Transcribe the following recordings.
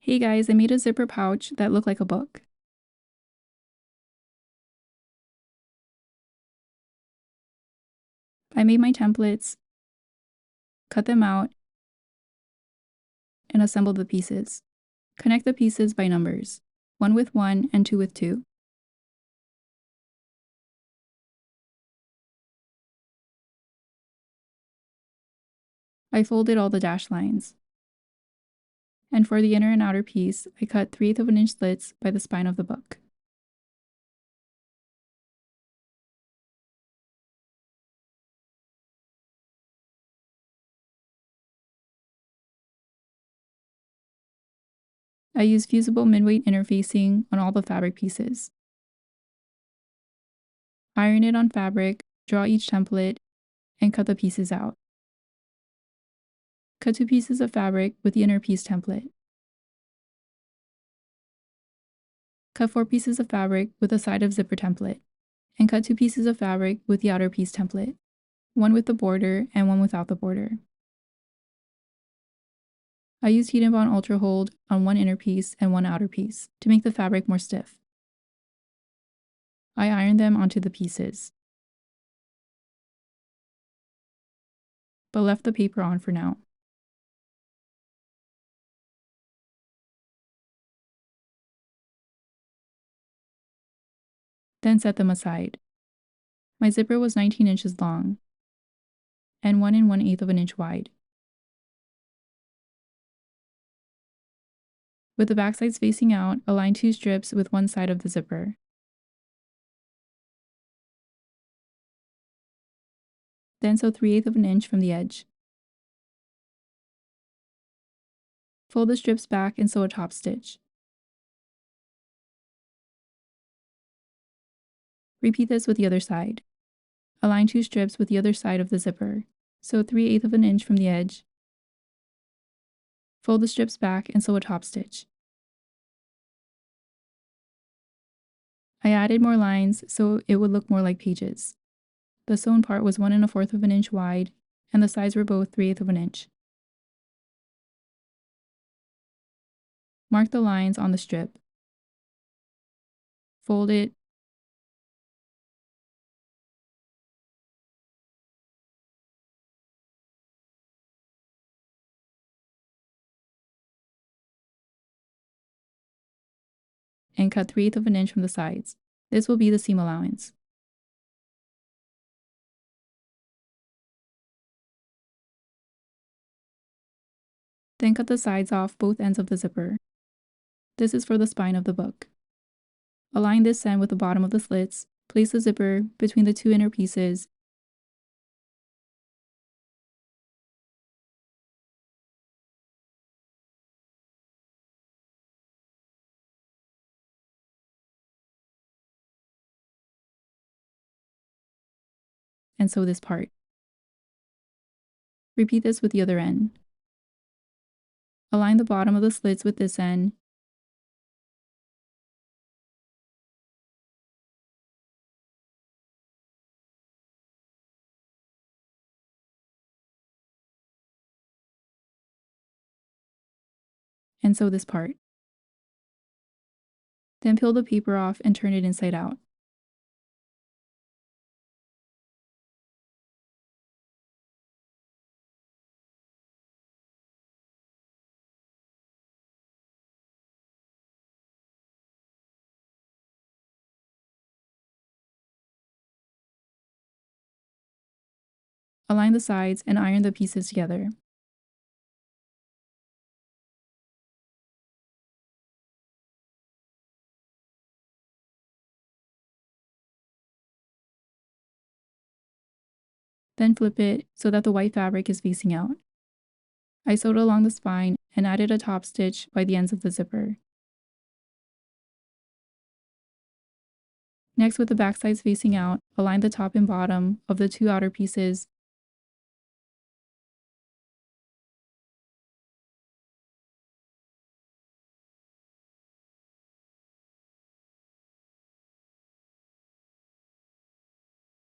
Hey guys, I made a zipper pouch that looked like a book. I made my templates, cut them out, and assembled the pieces. Connect the pieces by numbers, 1 with 1 and 2 with 2. I folded all the dashed lines. And for the inner and outer piece, I cut 3/8 of an inch slits by the spine of the book. I used fusible mid-weight interfacing on all the fabric pieces. Iron it on fabric, draw each template, and cut the pieces out. Cut 2 pieces of fabric with the inner piece template. Cut 4 pieces of fabric with the side of zipper template, and cut 2 pieces of fabric with the outer piece template, one with the border and one without the border. I used HeatnBond Ultrahold on one inner piece and one outer piece to make the fabric more stiff. I ironed them onto the pieces, but left the paper on for now. Then set them aside. My zipper was 19 inches long and 1 1/8 of an inch wide. With the back sides facing out, align 2 strips with one side of the zipper. Then sew 3/8 of an inch from the edge. Fold the strips back and sew a top stitch. Repeat this with the other side. Align 2 strips with the other side of the zipper. Sew 3/8 of an inch from the edge. Fold the strips back and sew a top stitch. I added more lines so it would look more like pages. The sewn part was 1 1/4 of an inch wide, and the sides were both 3/8 of an inch. Mark the lines on the strip. Fold it, and cut 3/8 of an inch from the sides. This will be the seam allowance. Then cut the sides off both ends of the zipper. This is for the spine of the book. Align this end with the bottom of the slits, place the zipper between the 2 inner pieces, and sew this part. Repeat this with the other end. Align the bottom of the slits with this end, and sew this part. Then peel the paper off and turn it inside out. Align the sides and iron the pieces together. Then flip it so that the white fabric is facing out. I sewed along the spine and added a top stitch by the ends of the zipper. Next, with the back sides facing out, align the top and bottom of the 2 outer pieces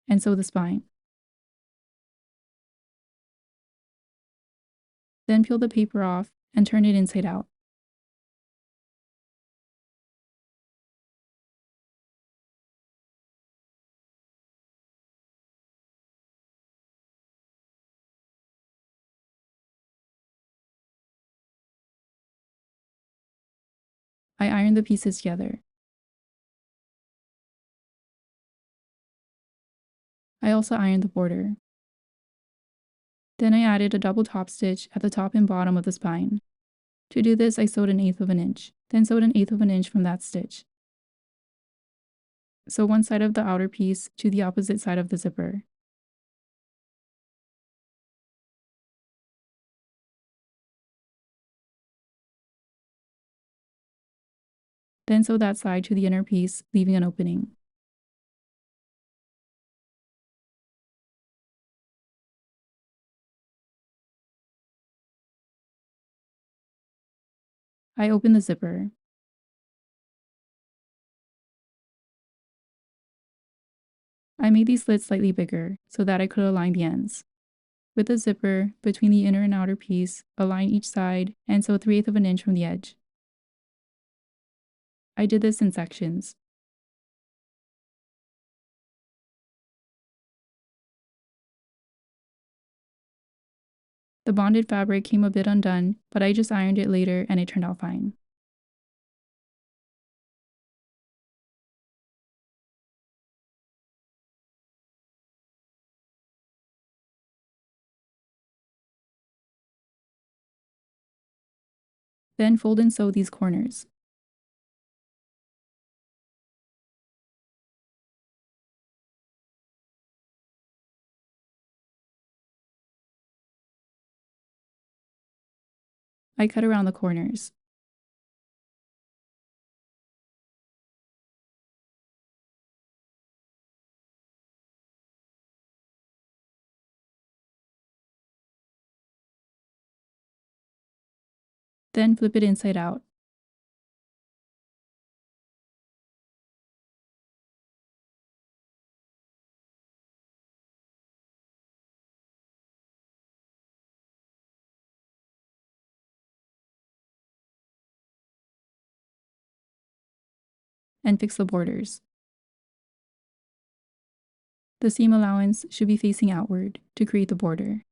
and sew the spine. Then peel the paper off and turn it inside out. I ironed the pieces together. I also ironed the border. Then I added a double top stitch at the top and bottom of the spine. To do this, I sewed 1/8 of an inch, then sewed 1/8 of an inch from that stitch. Sew one side of the outer piece to the opposite side of the zipper. Then sew that side to the inner piece, leaving an opening. I opened the zipper. I made these slits slightly bigger so that I could align the ends. With the zipper, between the inner and outer piece, align each side and sew 3/8 of an inch from the edge. I did this in sections. The bonded fabric came a bit undone, but I just ironed it later and it turned out fine. Then fold and sew these corners. I cut around the corners. Then flip it inside out. And fix the borders. The seam allowance should be facing outward to create the border.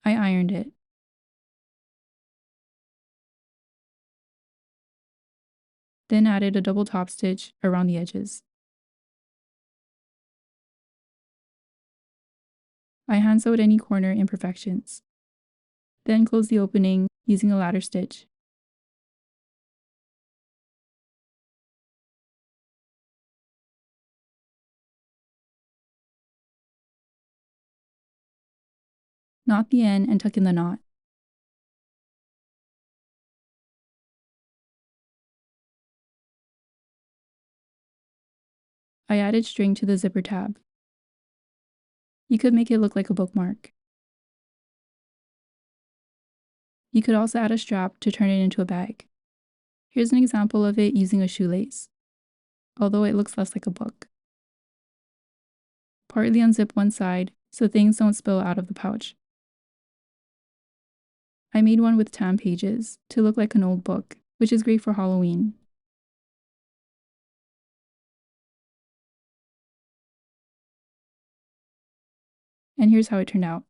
I ironed it. Then added a double top stitch around the edges. I hand sewed any corner imperfections. Then close the opening using a ladder stitch. Knot the end and tuck in the knot. I added string to the zipper tab. You could make it look like a bookmark. You could also add a strap to turn it into a bag. Here's an example of it using a shoelace, although it looks less like a book. Partly unzip one side so things don't spill out of the pouch. I made one with tan pages to look like an old book, which is great for Halloween. And here's how it turned out.